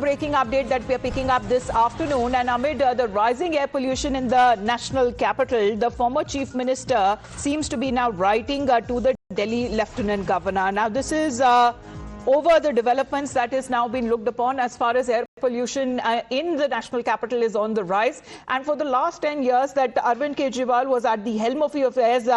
breaking update that we are picking up this afternoon, and amid the rising air pollution in the national capital, the former chief minister seems to be now writing to the Delhi Lieutenant Governor. Now, this is over the developments that is now being looked upon as far as air pollution in the national capital is on the rise. And for the last 10 years that Arvind Kejriwal was at the helm of the affairs,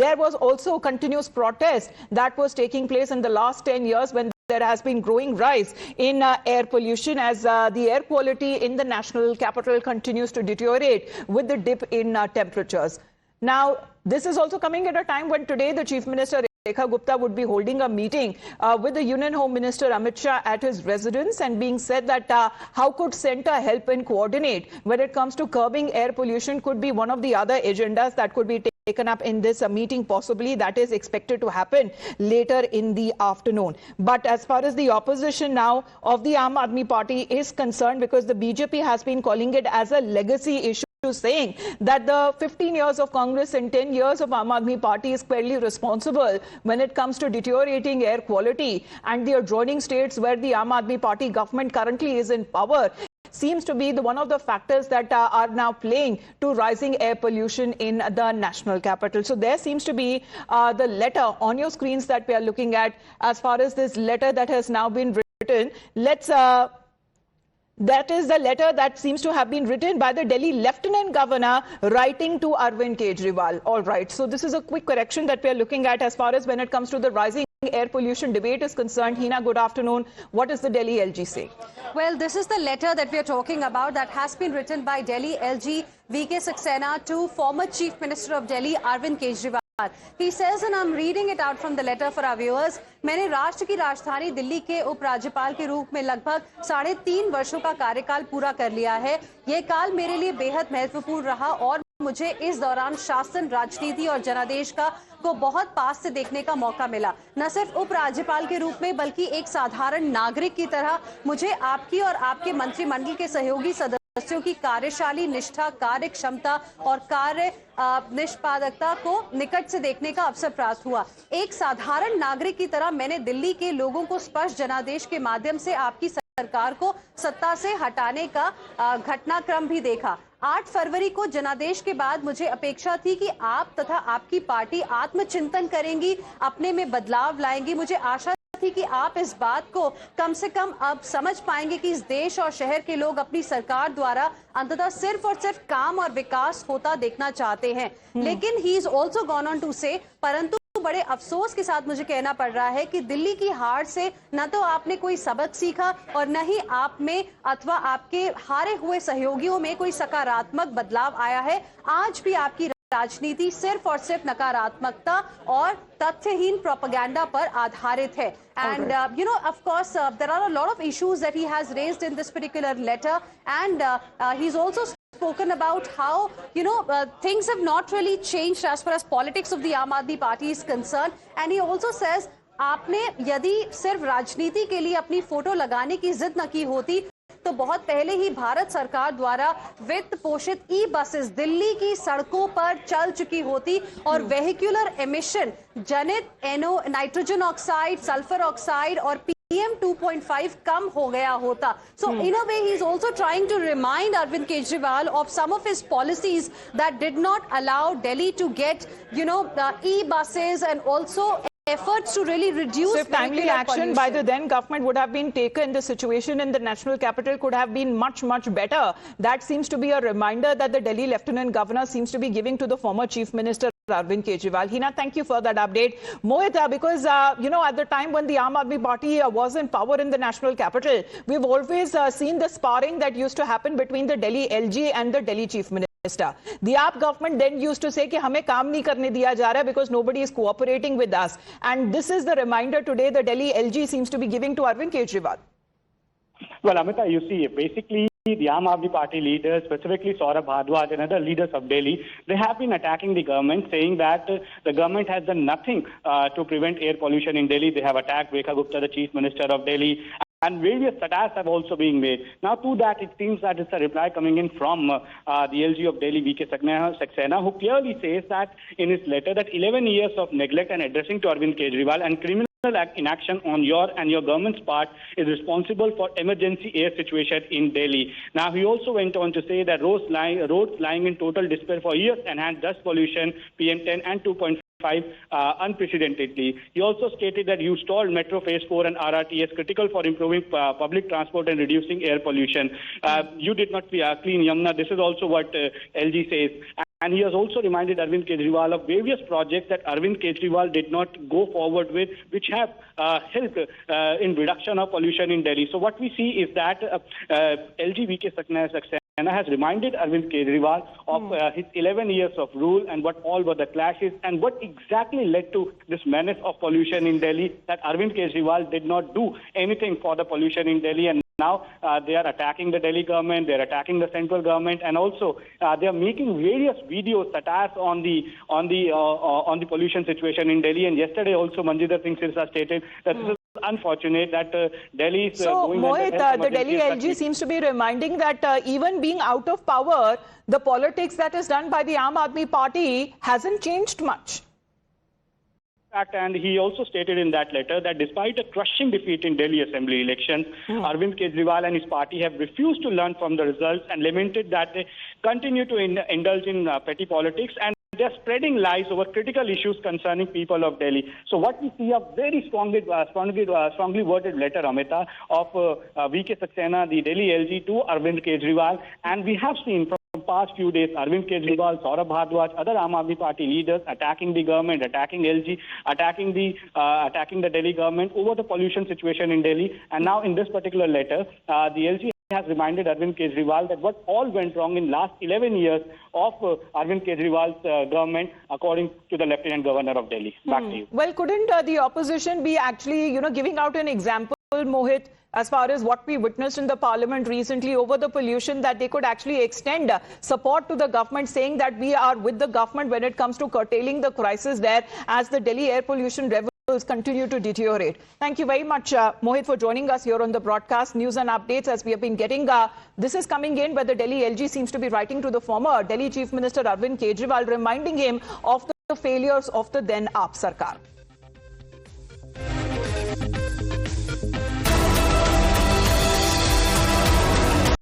there was also continuous protest that was taking place in the last 10 years when there has been growing rise in air pollution as the air quality in the national capital continues to deteriorate with the dip in temperatures. Now, this is also coming at a time when today the Chief Minister Rekha Gupta would be holding a meeting with the Union Home Minister Amit Shah at his residence, and being said that how could centre help and coordinate when it comes to curbing air pollution could be one of the other agendas that could be taken up in this meeting. Possibly that is expected to happen later in the afternoon. But as far as the opposition now of the Aam Aadmi Party is concerned, because the BJP has been calling it as a legacy issue, saying that the 15 years of Congress and 10 years of Aam Aadmi Party is clearly responsible when it comes to deteriorating air quality, and the adjoining states where the Aam Aadmi Party government currently is in power seems to be one of the factors that are now playing to rising air pollution in the national capital. So there seems to be the letter on your screens that we are looking at as far as this letter that has now been written. That is the letter that seems to have been written by the Delhi Lieutenant Governor writing to Arvind Kejriwal. All right. So this is a quick correction that we are looking at as far as when it comes to the rising air pollution debate is concerned. Hina, good afternoon. What does the Delhi LG say? Well, this is the letter that we are talking about that has been written by Delhi LG VK Saxena to former Chief Minister of Delhi Arvind Kejriwal. He says, and I'm reading it out from the letter for our viewers, मैंने राष्ट्र की राजधानी दिल्ली के उपराज्यपाल के रूप में लगभग 3.5 वर्षों का कार्यकाल पूरा कर लिया है। ये काल मेरे लिए बेहद महत्वपूर्ण रहा और मुझे इस दौरान शासन, राजनीति और जनादेश को बहुत पास से देखने का मौका मिला। न सिर्फ उपराज्यपाल के रूप में बल्कि एक साधारण नागरिक की तरह मुझे आपकी और आपके मंत्रिमंडल के सहयोगी सदस्यों की कार्यशाली निष्ठा, कार्य क्षमता और कार्य निष्पादकता को निकट से देखने का अवसर प्राप्त हुआ। एक साधारण नागरिक की तरह मैंने दिल्ली के लोगों को स्पष्ट जनादेश के माध्यम से आपकी सरकार को सत्ता से हटाने का घटनाक्रम भी देखा। 8 फरवरी को जनादेश के बाद मुझे अपेक्षा थी कि आप तथा आपकी पार्टी आत्मचिंतन करेंगी, अपने में बदलाव लाएंगी। मुझे आशा थी कि आप इस बात को कम से कम अब समझ पाएंगे कि इस देश और शहर के लोग अपनी सरकार द्वारा अंततः सिर्फ और सिर्फ काम और विकास होता देखना चाहते हैं। लेकिन he is also gone on to say, परंतु बड़े अफसोस के साथ मुझे कहना पड़ रहा है कि दिल्ली की हार से न तो आपने कोई सबक सीखा और न ही आप में अथवा आपके हारे हुए सहयोगियों में कोई सकारात्मक बदलाव आया है। आज भी आपकी राजनीति सिर्फ और सिर्फ नकारात्मकता और तथ्यहीन प्रोपेगेंडा पर आधारित है। And of course, there are a lot of issues that he has raised in this particular letter, and he's also spoken about how things have not really changed as far as politics of the Aam Aadmi Party is concerned. And he also says, आपने यदि सिर्फ राजनीति के लिए अपनी photo लगाने की जिद न की होती तो बहुत पहले ही भारत सरकार द्वारा वित्त पोषित ई बसेस दिल्ली की सड़कों पर चल चुकी होती और वेहिकुलर एमिशन जनित नाइट्रोजन ऑक्साइड, सल्फर ऑक्साइड और PM 2.5 कम हो गया होता. So in a way he is also trying to remind Arvind Kejriwal of some of his policies that did not allow Delhi to get e-buses and also efforts to really reduce. So if timely action pollution by the then government would have been taken, the situation in the national capital could have been much, much better. That seems to be a reminder that the Delhi Lieutenant Governor seems to be giving to the former Chief Minister Arvind Kejriwal. Hina, thank you for that update. Mohit, because, at the time when the Aam Aadmi Party was in power in the national capital, we've always seen the sparring that used to happen between the Delhi LG and the Delhi Chief Minister. The AAP government then used to say कि हमें काम नहीं करने दिया जा रहा है because nobody is cooperating with us. And this is the reminder today the Delhi LG seems to be giving to Arvind Kejriwal. Well, Amita, you see, basically the Aam Aadmi Party leaders, specifically Saurabh Bhardwaj and other leaders of Delhi, they have been attacking the government, saying that the government has done nothing to prevent air pollution in Delhi. They have attacked Rekha Gupta, the Chief Minister of Delhi, and various satires have also been made. Now, to that, it seems that it's a reply coming in from the LG of Delhi, VK Saxena, who clearly says that in his letter that 11 years of neglect and addressing to Arvind Kejriwal and criminal inaction on your and your government's part is responsible for emergency air situation in Delhi. Now, he also went on to say that roads lying in total despair for years enhanced dust pollution, PM10 and 2.5 unprecedentedly. He also stated that you stalled Metro Phase 4 and RRTS, critical for improving public transport and reducing air pollution. You did not clean Yamuna. This is also what LG says. And he has also reminded Arvind Kejriwal of various projects that Arvind Kejriwal did not go forward with, which have helped in reduction of pollution in Delhi. So what we see is that LG VK Saxena has reminded Arvind Kejriwal of his 11 years of rule and what all were the clashes and what exactly led to this menace of pollution in Delhi, that Arvind Kejriwal did not do anything for the pollution in Delhi. And now they are attacking the Delhi government, they are attacking the central government, and also they are making various videos, satires on the pollution situation in Delhi. And yesterday also Manjinder Singh Sirsa stated that this is unfortunate that Delhi is going Mohit, the Delhi LG seems to be reminding that even being out of power, the politics that is done by the Aam Aadmi Party hasn't changed much. And he also stated in that letter that despite a crushing defeat in Delhi Assembly elections, Arvind Kejriwal and his party have refused to learn from the results and lamented that they continue to indulge in petty politics, and they're spreading lies over critical issues concerning people of Delhi. So what we see a very strongly worded letter, Amita, of VK Saxena, the Delhi LG, to Arvind Kejriwal, and we have seen from past few days Arvind Kejriwal, Saurabh Bhardwaj, other Aam Aadmi Party leaders attacking the government, attacking LG, attacking the Delhi government over the pollution situation in Delhi. And now in this particular letter, the LG has reminded Arvind Kejriwal that what all went wrong in last 11 years of Arvind Kejriwal's government, according to the Lieutenant Governor of Delhi. Back to you. Well, couldn't the opposition be actually, giving out an example, Mohit, as far as what we witnessed in the parliament recently over the pollution, that they could actually extend support to the government, saying that we are with the government when it comes to curtailing the crisis there as the Delhi air pollution levels continue to deteriorate. Thank you very much, Mohit, for joining us here on the broadcast. News and updates as we have been getting. This is coming in where the Delhi LG seems to be writing to the former Delhi Chief Minister Arvind Kejriwal, reminding him of the failures of the then AAP Sarkar.